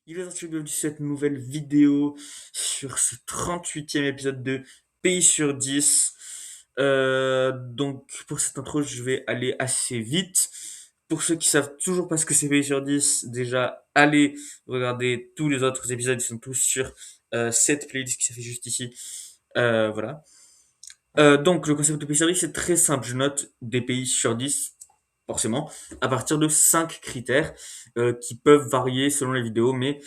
Il est aujourd'hui bienvenue sur cette nouvelle vidéo sur ce 38e épisode de Pays sur 10. Donc pour cette intro, je vais aller assez vite. Pour ceux qui savent toujours pas ce que c'est Pays sur 10, déjà allez regarder tous les autres épisodes, ils sont tous sur cette playlist qui s'affiche juste ici. Voilà. Donc le concept de Pays sur 10 c'est très simple. Je note des pays sur 10 forcément, à partir de 5 critères qui peuvent varier selon les vidéos, mais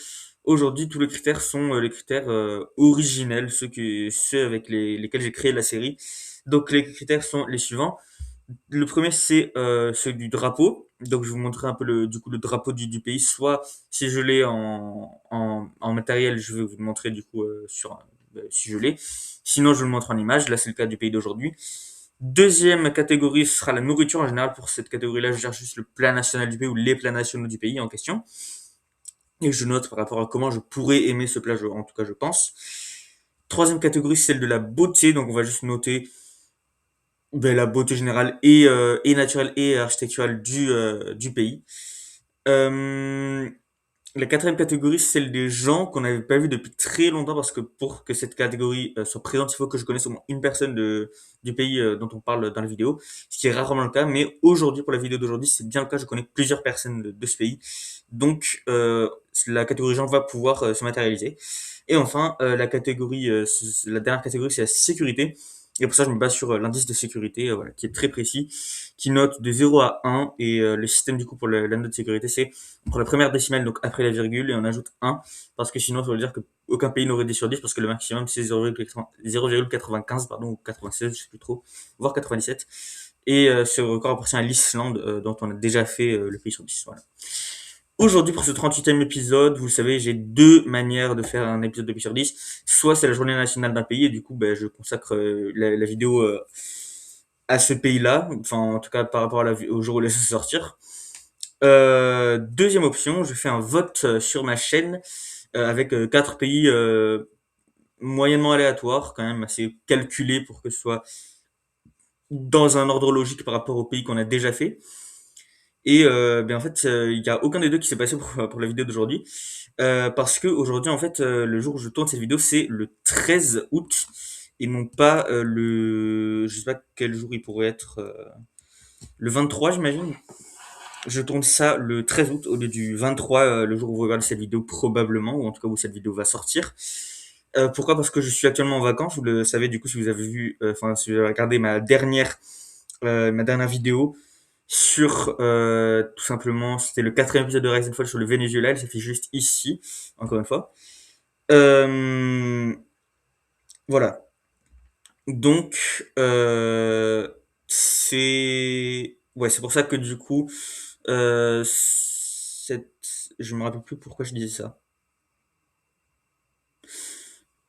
aujourd'hui tous les critères sont les critères originels, ceux avec lesquels j'ai créé la série. Donc les critères sont les suivants. Le premier c'est celui du drapeau. Donc je vais vous montrer un peu du coup le drapeau du pays. Soit si je l'ai en matériel, je vais vous le montrer du coup si je l'ai. Sinon je vous le montre en image. Là c'est le cas du pays d'aujourd'hui. Deuxième catégorie sera la nourriture. En général, pour cette catégorie-là, je cherche juste le plat national du pays ou les plats nationaux du pays en question. Et je note par rapport à comment je pourrais aimer ce plat, en tout cas je pense. Troisième catégorie, celle de la beauté. Donc on va juste noter la beauté générale et naturelle et architecturale du pays. Euh, La quatrième catégorie, c'est celle des gens qu'on n'avait pas vu depuis très longtemps parce que pour que cette catégorie soit présente, il faut que je connaisse au moins une personne du pays dont on parle dans la vidéo, ce qui est rarement le cas. Mais aujourd'hui, pour la vidéo d'aujourd'hui, c'est bien le cas. Je connais plusieurs personnes de ce pays. Donc, la catégorie gens va pouvoir se matérialiser. Et enfin, la dernière catégorie, c'est la sécurité. Et pour ça, je me base sur l'indice de sécurité, voilà, qui est très précis, qui note de 0 à 1. Et le système, du coup, pour la note de sécurité, c'est on prend la première décimale, donc après la virgule, et on ajoute 1, parce que sinon, ça veut dire qu'aucun pays n'aurait 10 sur 10, parce que le maximum, c'est 0,95, pardon, ou 96, je sais plus trop, voire 97. Et ce record appartient à l'Islande, dont on a déjà fait le pays sur 10. Voilà. Aujourd'hui, pour ce 38e épisode, vous le savez, j'ai deux manières de faire un épisode de pays sur 10. Soit c'est la journée nationale d'un pays, et du coup, je consacre la vidéo à ce pays-là, enfin, en tout cas, par rapport au jour où elle va sortir. Deuxième option, je fais un vote sur ma chaîne avec quatre pays moyennement aléatoires, quand même assez calculés pour que ce soit dans un ordre logique par rapport aux pays qu'on a déjà fait. Et en fait, il y a aucun des deux qui s'est passé pour la vidéo d'aujourd'hui. Parce que aujourd'hui, en fait, le jour où je tourne cette vidéo, c'est le 13 août et non pas je sais pas quel jour il pourrait être, le 23, j'imagine. Je tourne ça le 13 août au lieu du 23, le jour où vous regardez cette vidéo probablement, ou en tout cas où cette vidéo va sortir. Pourquoi? Parce que je suis actuellement en vacances, vous le savez du coup si vous avez vu, enfin si vous avez regardé ma dernière vidéo sur tout simplement, c'était le quatrième épisode de Rise and Fall sur le Venezuela, elle s'affiche juste ici, encore une fois. Euh, voilà. Donc, c'est pour ça que du coup, je me rappelle plus pourquoi je disais ça.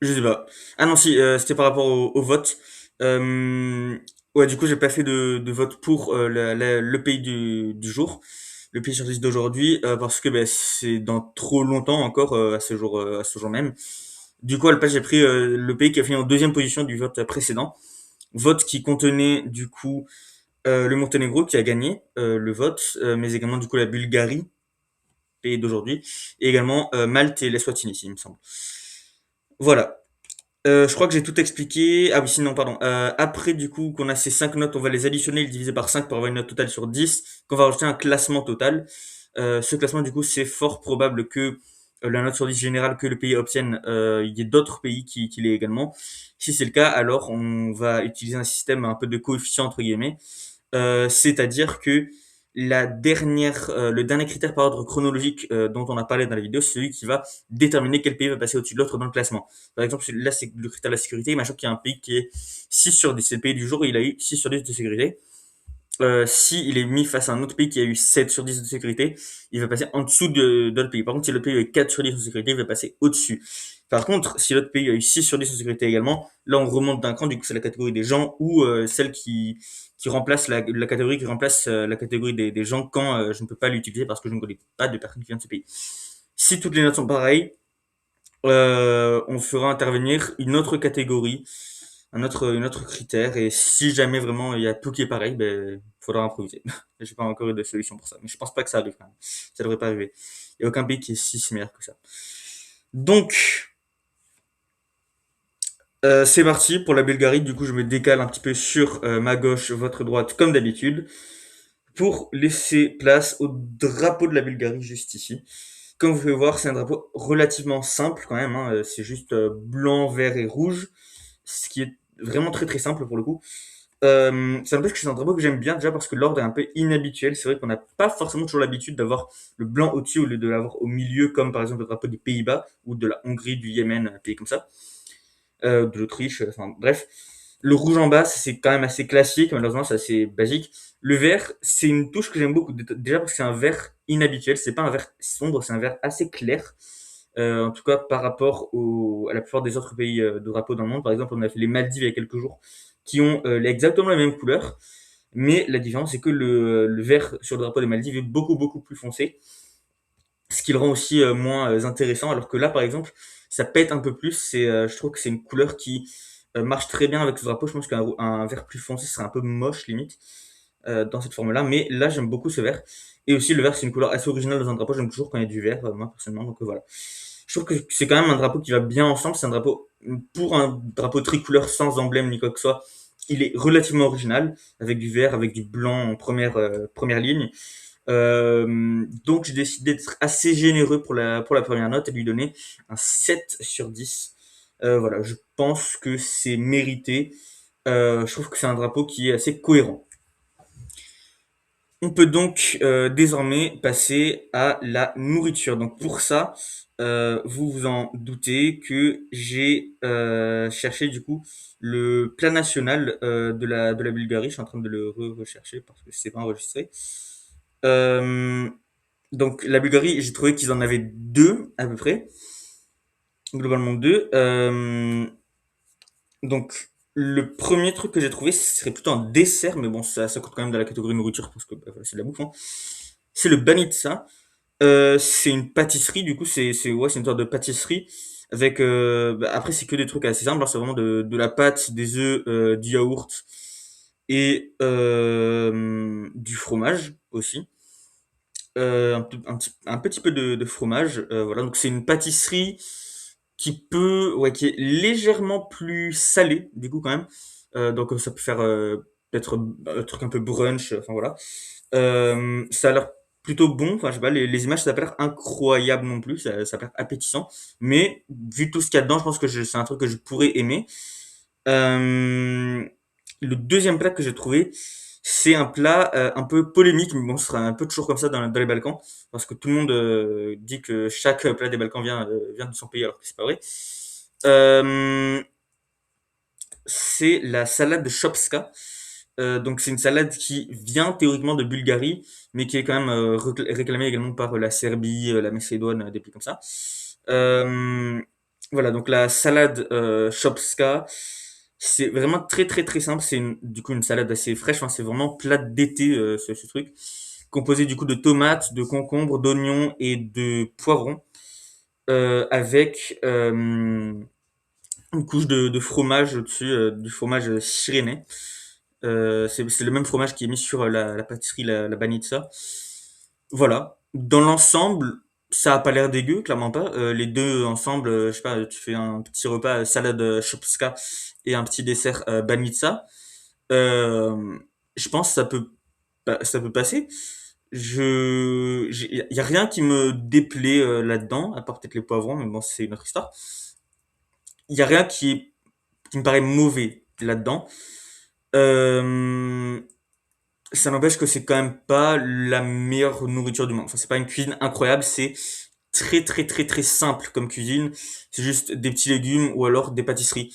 Je sais pas. Ah non, si, c'était par rapport au vote. Euh, ouais, du coup, j'ai pas fait de vote pour le pays du jour, le pays sur 10 d'aujourd'hui, parce que c'est dans trop longtemps encore à ce jour même. Du coup, à la place, j'ai pris le pays qui a fini en deuxième position du vote précédent. Vote qui contenait du coup le Monténégro qui a gagné le vote, mais également du coup la Bulgarie, pays d'aujourd'hui, et également Malte et l'Eswatini, il me semble. Voilà. Je crois que j'ai tout expliqué. Ah oui, sinon, pardon. Après, du coup, qu'on a ces 5 notes, on va les additionner, les diviser par 5 pour avoir une note totale sur 10, qu'on va rajouter un classement total. Ce classement, du coup, c'est fort probable que la note sur 10 générale que le pays obtienne, il y ait d'autres pays qui l'aient également. Si c'est le cas, alors on va utiliser un système un peu de coefficient, entre guillemets. C'est-à-dire que le dernier critère par ordre chronologique dont on a parlé dans la vidéo, c'est celui qui va déterminer quel pays va passer au-dessus de l'autre dans le classement. Par exemple, là, c'est le critère de la sécurité. Imagine qu'il y a un pays qui est 6 sur 10. C'est le pays du jour, il a eu 6 sur 10 de sécurité. Si il est mis face à un autre pays qui a eu 7 sur 10 de sécurité, il va passer en dessous de l'autre pays. Par contre, si l'autre pays a eu 4 sur 10 de sécurité, il va passer au-dessus. Par contre, si l'autre pays a eu 6 sur 10 de sécurité également, là on remonte d'un cran, du coup c'est la catégorie des gens ou celle qui remplace la catégorie qui remplace la catégorie des gens quand je ne peux pas l'utiliser parce que je ne connais pas de personnes qui viennent de ce pays. Si toutes les notes sont pareilles, on fera intervenir une autre catégorie, une autre critère, et si jamais vraiment il y a tout qui est pareil, faudra improviser. J'ai pas encore eu de solution pour ça, mais je pense pas que ça arrive quand même. Ça devrait pas arriver. Il y a aucun pays qui est si similaire que ça. Donc, c'est parti pour la Bulgarie. Du coup, je me décale un petit peu sur ma gauche, votre droite, comme d'habitude, pour laisser place au drapeau de la Bulgarie juste ici. Comme vous pouvez voir, c'est un drapeau relativement simple quand même, hein. C'est juste blanc, vert et rouge, ce qui est vraiment très très simple pour le coup. Ça n'empêche que c'est un drapeau que j'aime bien déjà parce que l'ordre est un peu inhabituel. C'est vrai qu'on n'a pas forcément toujours l'habitude d'avoir le blanc au-dessus au lieu de l'avoir au milieu, comme par exemple le drapeau des Pays-Bas ou de la Hongrie, du Yémen, un pays comme ça, de l'Autriche, enfin bref. Le rouge en bas, c'est quand même assez classique, malheureusement c'est assez basique. Le vert, c'est une touche que j'aime beaucoup, déjà parce que c'est un vert inhabituel, c'est pas un vert sombre, c'est un vert assez clair. En tout cas par rapport à la plupart des autres pays de drapeaux dans le monde. Par exemple, on a fait les Maldives il y a quelques jours, qui ont exactement la même couleur, mais la différence c'est que le vert sur le drapeau des Maldives est beaucoup beaucoup plus foncé, ce qui le rend aussi moins intéressant, alors que là par exemple ça pète un peu plus. Je trouve que c'est une couleur qui marche très bien avec ce drapeau. Je pense qu'un vert plus foncé serait un peu moche limite dans cette forme là, mais là j'aime beaucoup ce vert. Et aussi le vert c'est une couleur assez originale dans un drapeau, j'aime toujours quand il y a du vert moi personnellement, donc voilà. Je trouve que c'est quand même un drapeau qui va bien ensemble. C'est un drapeau, pour un drapeau tricolore sans emblème ni quoi que ce soit, il est relativement original, avec du vert, avec du blanc en première ligne. Donc j'ai décidé d'être assez généreux pour la première note et de lui donner un 7 sur 10. Voilà, je pense que c'est mérité. Je trouve que c'est un drapeau qui est assez cohérent. On peut donc désormais passer à la nourriture. Donc pour ça, vous vous en doutez que j'ai cherché du coup le plat national de la Bulgarie. Je suis en train de le rechercher parce que c'est pas enregistré. Euh, donc la Bulgarie, j'ai trouvé qu'ils en avaient deux à peu près, globalement deux. Donc le premier truc que j'ai trouvé, ce serait plutôt un dessert, mais bon ça coûte quand même dans la catégorie nourriture parce que bah, c'est de la bouffe, hein. C'est le banitsa. C'est une pâtisserie, du coup, ouais, c'est une sorte de pâtisserie avec. Bah, après, c'est que des trucs assez simples, hein. C'est vraiment de la pâte, des œufs, du yaourt et du fromage aussi. Un petit peu de fromage. Voilà, donc c'est une pâtisserie ouais, qui est légèrement plus salée, du coup, quand même. Donc ça peut faire peut-être un truc un peu brunch, enfin voilà. Ça a l'air plutôt bon. Enfin, je sais pas, les images, ça a pas l'air incroyable non plus. Ça a l'air appétissant. Mais vu tout ce qu'il y a dedans, je pense que c'est un truc que je pourrais aimer. Euh, le deuxième plat que j'ai trouvé, c'est un plat un peu polémique, mais bon, ce sera un peu toujours comme ça dans les Balkans, parce que tout le monde dit que chaque plat des Balkans vient de son pays, alors que c'est pas vrai. Euh, c'est la salade de Shopska. Donc c'est une salade qui vient théoriquement de Bulgarie, mais qui est quand même réclamée également par la Serbie, la Macédoine, des pays comme ça. Euh, voilà, donc la salade Shopska, c'est vraiment très très très simple. Du coup une salade assez fraîche. Enfin, c'est vraiment plat d'été ce truc, composé du coup de tomates, de concombres, d'oignons et de poivrons, avec une couche de fromage au-dessus, du fromage Cyrénais. C'est le même fromage qui est mis sur la pâtisserie, la banitsa. Voilà. Dans l'ensemble, ça a pas l'air dégueu, clairement pas. Les deux ensemble, je sais pas, tu fais un petit repas salade shopska et un petit dessert banitsa. Euh, je pense que ça peut passer. Y a rien qui me déplaît là-dedans, à part peut-être les poivrons, mais bon, c'est une autre histoire. Y a rien qui me paraît mauvais là-dedans. Euh, Ça n'empêche que c'est quand même pas la meilleure nourriture du monde. Enfin, c'est pas une cuisine incroyable, c'est très très très très simple comme cuisine. C'est juste des petits légumes ou alors des pâtisseries.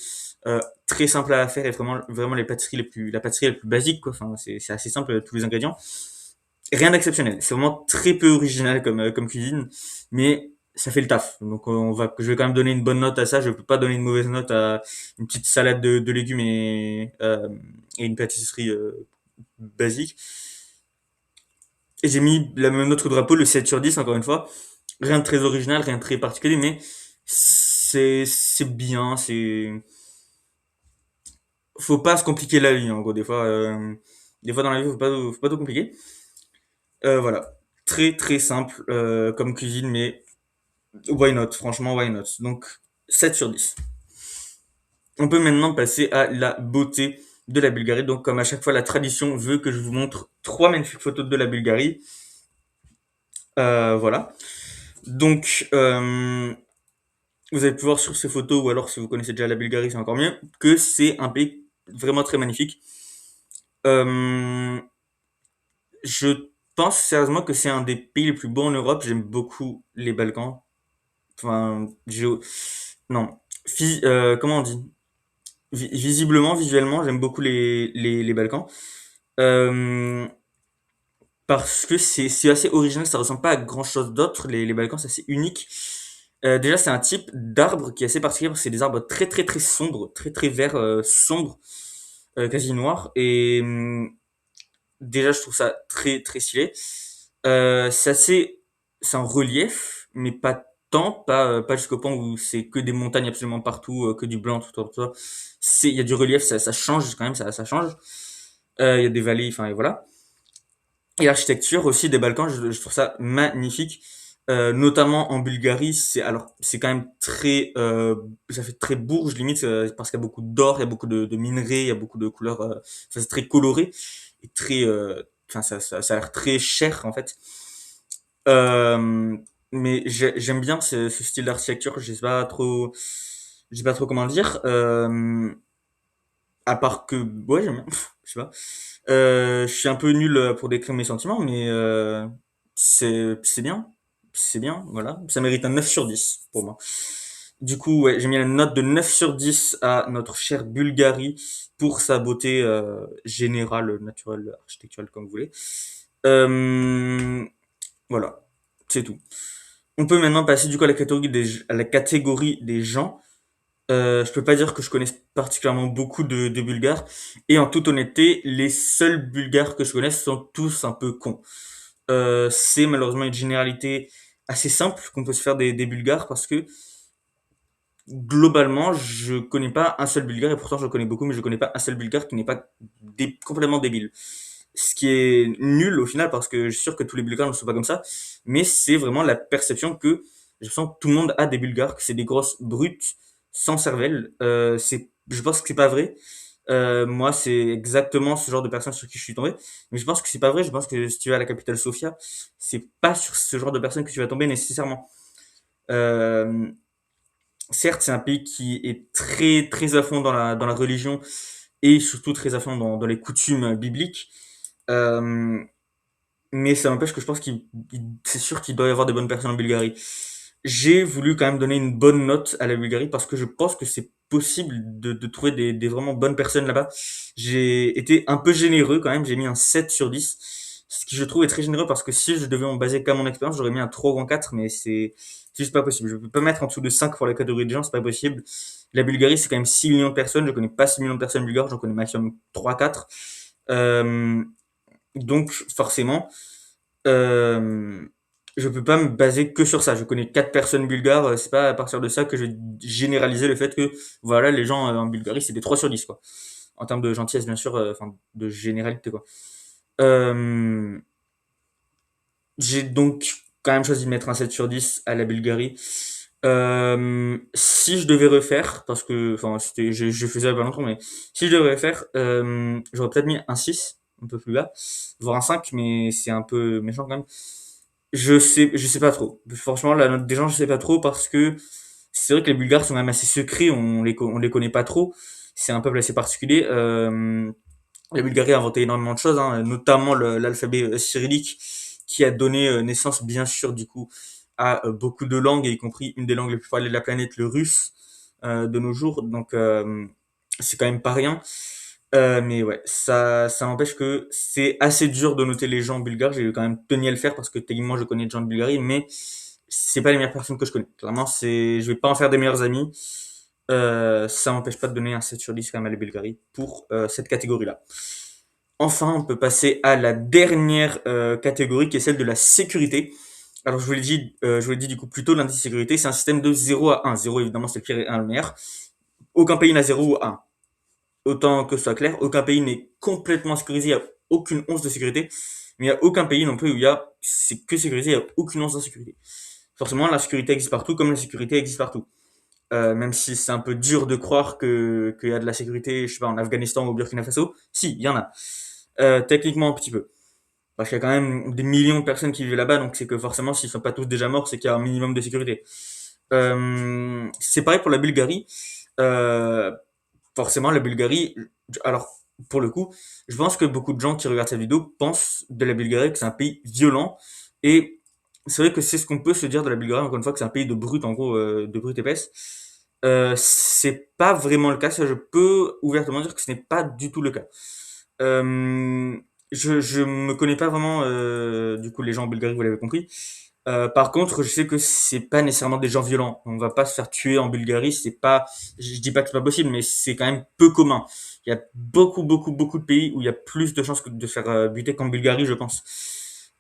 Très simple à faire et vraiment la pâtisserie la plus basique, quoi. Enfin, c'est assez simple, tous les ingrédients. Rien d'exceptionnel. C'est vraiment très peu original comme cuisine, mais ça fait le taf. Donc je vais quand même donner une bonne note à ça. Je peux pas donner une mauvaise note à une petite salade de légumes et une pâtisserie basique. Et j'ai mis la même note que drapeau, le 7 sur 10 encore une fois. Rien de très original, rien de très particulier, mais c'est bien, faut pas se compliquer la vie, en gros, des fois. Des fois dans la vie, faut pas tout compliquer. Voilà. Très très simple comme cuisine, mais why not? Franchement, why not? Donc, 7 sur 10. On peut maintenant passer à la beauté de la Bulgarie. Donc, comme à chaque fois, la tradition veut que je vous montre trois magnifiques photos de la Bulgarie. Voilà. Donc, vous allez pu voir sur ces photos, ou alors si vous connaissez déjà la Bulgarie, c'est encore mieux, que c'est un pays vraiment très magnifique. Euh, je pense sérieusement que c'est un des pays les plus beaux en Europe. J'aime beaucoup les Balkans. Enfin, non. Comment on dit? Visiblement, visuellement, j'aime beaucoup les Balkans. Euh, Parce que c'est assez original, ça ressemble pas à grand chose d'autre. Les Balkans, c'est assez unique. Déjà, c'est un type d'arbre qui est assez particulier parce que c'est des arbres très très très sombres, très très verts, sombres, quasi noirs. Et déjà, je trouve ça très très stylé. C'est en relief, mais pas tant, pas jusqu'au point où c'est que des montagnes absolument partout, que du blanc tout autour de toi. Il y a du relief, ça change quand même, ça change. Il y a des vallées, enfin et voilà. Et l'architecture aussi des Balkans, je trouve ça magnifique. Notamment en Bulgarie, c'est quand même très ça fait très bourge limite parce qu'il y a beaucoup d'or, il y a beaucoup de minerais, il y a beaucoup de couleurs, c'est très coloré et très enfin ça a l'air très cher en fait. Euh, mais j'aime bien ce style d'architecture, je sais pas trop comment le dire. À part que ouais j'aime bien, je sais pas. Je suis un peu nul pour décrire mes sentiments, mais c'est bien. C'est bien, voilà. Ça mérite un 9 sur 10 pour moi. Du coup, ouais, j'ai mis la note de 9 sur 10 à notre chère Bulgarie pour sa beauté générale, naturelle, architecturale, comme vous voulez. Euh, voilà, c'est tout. On peut maintenant passer du coup à la catégorie des gens. Je peux pas dire que je connaisse particulièrement beaucoup de Bulgares. Et en toute honnêteté, les seuls Bulgares que je connaisse sont tous un peu cons. C'est malheureusement une généralité assez simple qu'on peut se faire des Bulgares parce que globalement, je connais pas un seul Bulgare et pourtant je connais beaucoup, mais je connais pas un seul Bulgare qui n'est pas complètement débile. Ce qui est nul au final parce que je suis sûr que tous les Bulgares ne sont pas comme ça, mais c'est vraiment la perception que je sens que tout le monde a des Bulgares, que c'est des grosses brutes sans cervelle. Je pense que c'est pas vrai. Moi, c'est exactement ce genre de personne sur qui je suis tombé, mais je pense que c'est pas vrai. Je pense que si tu vas à la capitale Sofia, c'est pas sur ce genre de personne que tu vas tomber nécessairement. Euh, Certes, c'est un pays qui est très très à fond dans la religion et surtout très à fond dans les coutumes bibliques. Euh, mais ça n'empêche que je pense c'est sûr qu'il doit y avoir des bonnes personnes en Bulgarie. J'ai voulu quand même donner une bonne note à la Bulgarie parce que je pense que c'est possible de trouver des vraiment bonnes personnes là-bas. J'ai été un peu généreux quand même, j'ai mis un 7 sur 10. Ce qui je trouve est très généreux parce que si je devais en baser qu'à mon expérience, j'aurais mis un 3 ou un 4, mais c'est juste pas possible. Je peux pas mettre en dessous de 5 pour la catégorie des gens, c'est pas possible. La Bulgarie, c'est quand même 6 millions de personnes, je connais pas 6 millions de personnes bulgares, j'en connais maximum 3 4. Euh, donc forcément, euh, je peux pas me baser que sur ça. Je connais quatre personnes bulgares, c'est pas à partir de ça que je vais généraliser le fait que voilà, les gens en Bulgarie, c'est des 3 sur 10 quoi. En termes de gentillesse bien sûr, enfin de généralité quoi. Euh, j'ai donc quand même choisi de mettre un 7 sur 10 à la Bulgarie. Si je devais refaire, parce que enfin je faisais ça il y a pas longtemps, mais si je devais refaire, j'aurais peut-être mis un 6 un peu plus bas, voire un 5 mais c'est un peu méchant quand même. Je sais pas trop. Franchement, la note des gens, je sais pas trop parce que c'est vrai que les Bulgares sont quand même assez secrets, on les connaît pas trop. C'est un peuple assez particulier. La Bulgarie a inventé énormément de choses, hein, notamment l'alphabet cyrillique qui a donné naissance, bien sûr, du coup, à beaucoup de langues, y compris une des langues les plus parlées de la planète, le russe, de nos jours. Donc, c'est quand même pas rien. Mais ouais, ça n'empêche que c'est assez dur de noter les gens bulgares. J'ai quand même tenu à le faire parce que techniquement je connais des gens de Bulgarie, mais c'est pas les meilleures personnes que je connais. Clairement, je vais pas en faire des meilleurs amis. Ça m'empêche pas de donner un 7 sur 10 quand même à la Bulgarie pour cette catégorie-là. Enfin, on peut passer à la dernière catégorie qui est celle de la sécurité. Alors je vous l'ai dit du coup plus tôt, l'indice de sécurité, c'est un système de 0 à 1. 0 évidemment c'est le pire et 1 le meilleur. Aucun pays n'a 0 ou 1. Autant que ce soit clair, aucun pays n'est complètement sécurisé. aucune once de sécurité, mais il n'y a aucun pays non plus où c'est que sécurisé, il n'y a aucune once d'insécurité. Forcément, la sécurité existe partout, comme la sécurité existe partout. Même si c'est un peu dur de croire qu'il y a de la sécurité, je sais pas, en Afghanistan ou au Burkina Faso. Si, il y en a. Techniquement, un petit peu. Parce qu'il y a quand même des millions de personnes qui vivent là-bas, donc c'est que forcément, s'ils sont pas tous déjà morts, c'est qu'il y a un minimum de sécurité. C'est pareil pour la Bulgarie. Euh, Forcément, la Bulgarie, alors, pour le coup, je pense que beaucoup de gens qui regardent cette vidéo pensent de la Bulgarie que c'est un pays violent. Et c'est vrai que c'est ce qu'on peut se dire de la Bulgarie, encore une fois, que c'est un pays de brute, en gros, de brute épaisse. C'est pas vraiment le cas, ça je peux ouvertement dire que ce n'est pas du tout le cas. Euh, je me connais pas vraiment, du coup, les gens en Bulgarie, vous l'avez compris. Par contre, je sais que c'est pas nécessairement des gens violents. On va pas se faire tuer en Bulgarie, c'est pas, je dis pas que c'est pas possible, mais c'est quand même peu commun. Il y a beaucoup de pays où il y a plus de chances de se faire buter qu'en Bulgarie, je pense.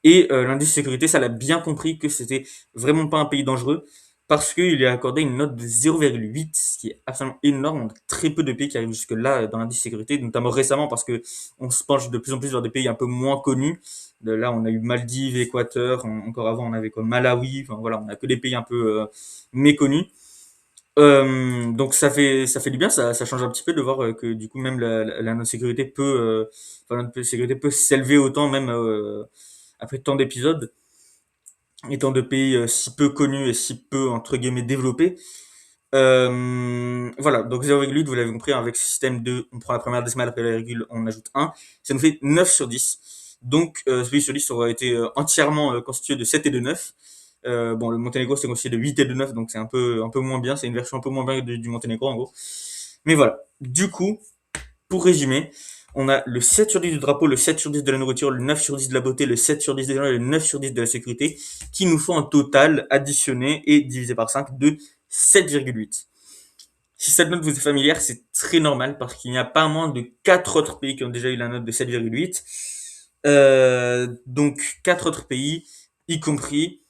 Et l'indice de sécurité, ça l'a bien compris que c'était vraiment pas un pays dangereux parce qu'il lui a accordé une note de 0,8, ce qui est absolument énorme. On a très peu de pays qui arrivent jusque-là dans l'indice de sécurité, notamment récemment parce que on se penche de plus en plus vers des pays un peu moins connus. Là, on a eu Maldives, Équateur, encore avant, on avait comme Malawi. Enfin voilà, on a que des pays un peu méconnus. Donc ça fait du bien, ça change un petit peu de voir que du coup même notre sécurité enfin, notre sécurité peut s'élever autant même après tant d'épisodes, étant de pays si peu connus et si peu entre guillemets développés. Voilà, donc 0,8, vous l'avez compris, avec ce système de, on prend la première décimale, après la virgule, on ajoute 1, ça nous fait 9 sur 10. Donc, ce pays sur 10 aurait été entièrement constitué de 7 et de 9. Bon, le Monténégro, c'est constitué de 8 et de 9, donc c'est un peu moins bien, c'est une version un peu moins bien du Monténégro, en gros. Mais voilà, du coup, pour résumer, on a le 7 sur 10 du drapeau, le 7 sur 10 de la nourriture, le 9 sur 10 de la beauté, le 7 sur 10 des gens et le 9 sur 10 de la sécurité, qui nous font un total additionné et divisé par 5 de 7,8. Si cette note vous est familière, c'est très normal parce qu'il n'y a pas moins de 4 autres pays qui ont déjà eu la note de 7,8. Donc 4 autres pays, y compris,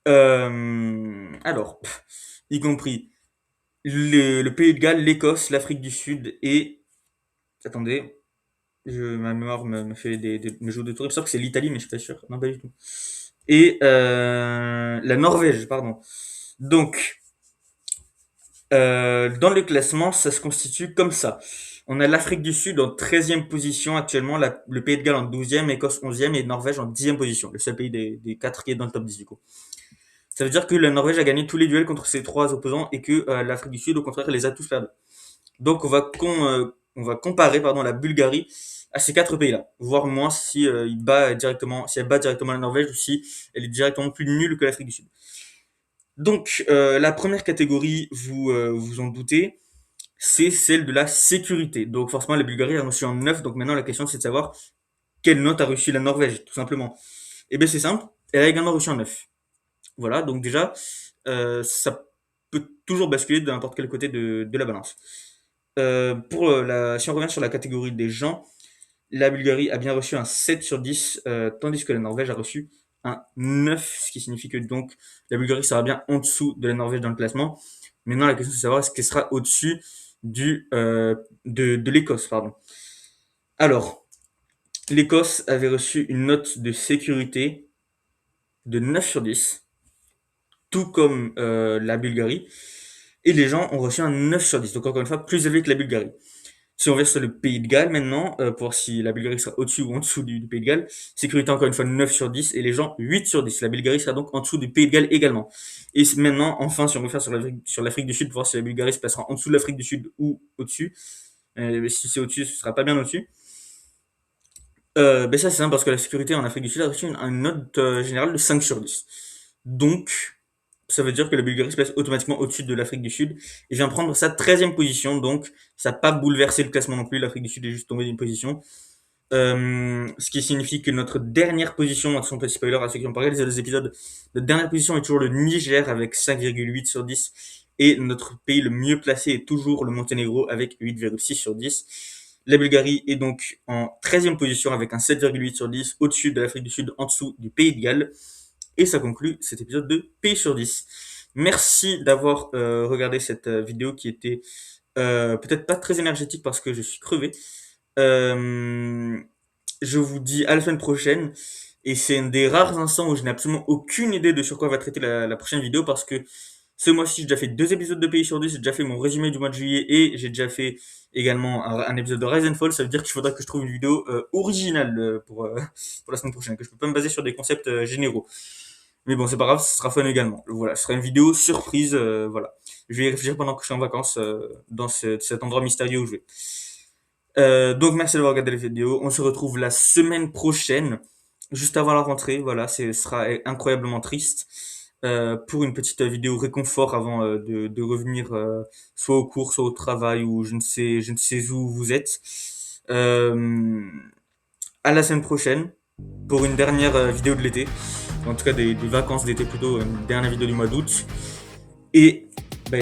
alors, y compris le Pays de Galles, l'Écosse, l'Afrique du Sud et, attendez, ma mémoire me fait me joue de tour. Il me semble que c'est l'Italie, mais je suis pas sûr. Non, pas du tout. Et la Norvège, pardon. Donc, dans le classement, ça se constitue comme ça. On a l'Afrique du Sud en 13e position actuellement, le Pays de Galles en 12e, Écosse 11e et Norvège en 10e position. Le seul pays des 4 qui est dans le top 10 du coup. Ça veut dire que la Norvège a gagné tous les duels contre ses 3 opposants et que l'Afrique du Sud, au contraire, les a tous perdus. Donc on va comparer pardon, la Bulgarie à ces 4 pays-là, voir moins si, si elle bat directement la Norvège ou si elle est directement plus nulle que l'Afrique du Sud. Donc, la première catégorie, vous en doutez, c'est celle de la sécurité. Donc, forcément, la Bulgarie a reçu un 9. Donc, maintenant, la question, c'est de savoir quelle note a reçu la Norvège, tout simplement. Et bien, c'est simple. Elle a également reçu un 9. Voilà. Donc, déjà, ça peut toujours basculer de n'importe quel côté de la balance. Si on revient sur la catégorie des gens, la Bulgarie a bien reçu un 7 sur 10, tandis que la Norvège a reçu un 9, ce qui signifie que donc la Bulgarie sera bien en dessous de la Norvège dans le classement. Maintenant, la question c'est de savoir est-ce qu'elle sera au-dessus de l'Écosse, pardon. Alors, l'Écosse avait reçu une note de sécurité de 9 sur 10, tout comme la Bulgarie, et les gens ont reçu un 9 sur 10, donc encore une fois plus élevé que la Bulgarie. Si on verse le Pays de Galles maintenant, pour voir si la Bulgarie sera au-dessus ou en dessous du Pays de Galles, sécurité encore une fois 9 sur 10 et les gens 8 sur 10. La Bulgarie sera donc en dessous du Pays de Galles également. Et maintenant, enfin, si on veut faire sur l'Afrique du Sud, pour voir si la Bulgarie se placera en dessous de l'Afrique du Sud ou au-dessus. Si c'est au-dessus, ce sera pas bien au-dessus. Ben ça c'est simple parce que la sécurité en Afrique du Sud a reçu une note générale de 5 sur 10. Donc, ça veut dire que la Bulgarie se place automatiquement au-dessus de l'Afrique du Sud et vient prendre sa 13e position, donc ça n'a pas bouleversé le classement non plus, l'Afrique du Sud est juste tombée d'une position. Ce qui signifie que notre dernière position, attention petit spoiler à ceux qui ont parlé des épisodes, notre dernière position est toujours le Niger avec 5,8 sur 10 et notre pays le mieux placé est toujours le Monténégro avec 8,6 sur 10. La Bulgarie est donc en 13e position avec un 7,8 sur 10 au-dessus de l'Afrique du Sud, en dessous du Pays de Galles. Et ça conclut cet épisode de Pays sur 10. Merci d'avoir regardé cette vidéo qui était peut-être pas très énergétique parce que je suis crevé. Euh, je vous dis à la semaine prochaine. Et c'est un des rares instants où je n'ai absolument aucune idée de sur quoi va traiter la prochaine vidéo parce que ce mois-ci, j'ai déjà fait 2 épisodes de Pays sur 10, j'ai déjà fait mon résumé du mois de juillet et j'ai déjà fait également un épisode de Rise and Fall. Ça veut dire qu'il faudra que je trouve une vidéo originale pour la semaine prochaine, que je peux pas me baser sur des concepts généraux. Mais bon, c'est pas grave, ce sera fun également. Voilà, ce sera une vidéo surprise. Voilà. Je vais y réfléchir pendant que je suis en vacances dans cet endroit mystérieux où je vais. Donc merci d'avoir regardé la vidéo. On se retrouve la semaine prochaine, juste avant la rentrée. Voilà, ce sera incroyablement triste. Pour une petite vidéo réconfort avant de revenir soit au cours, soit au travail ou je ne sais où vous êtes. Euh, à la semaine prochaine pour une dernière vidéo de l'été. En tout cas des vacances d'été plutôt, une dernière vidéo du mois d'août. Et bah,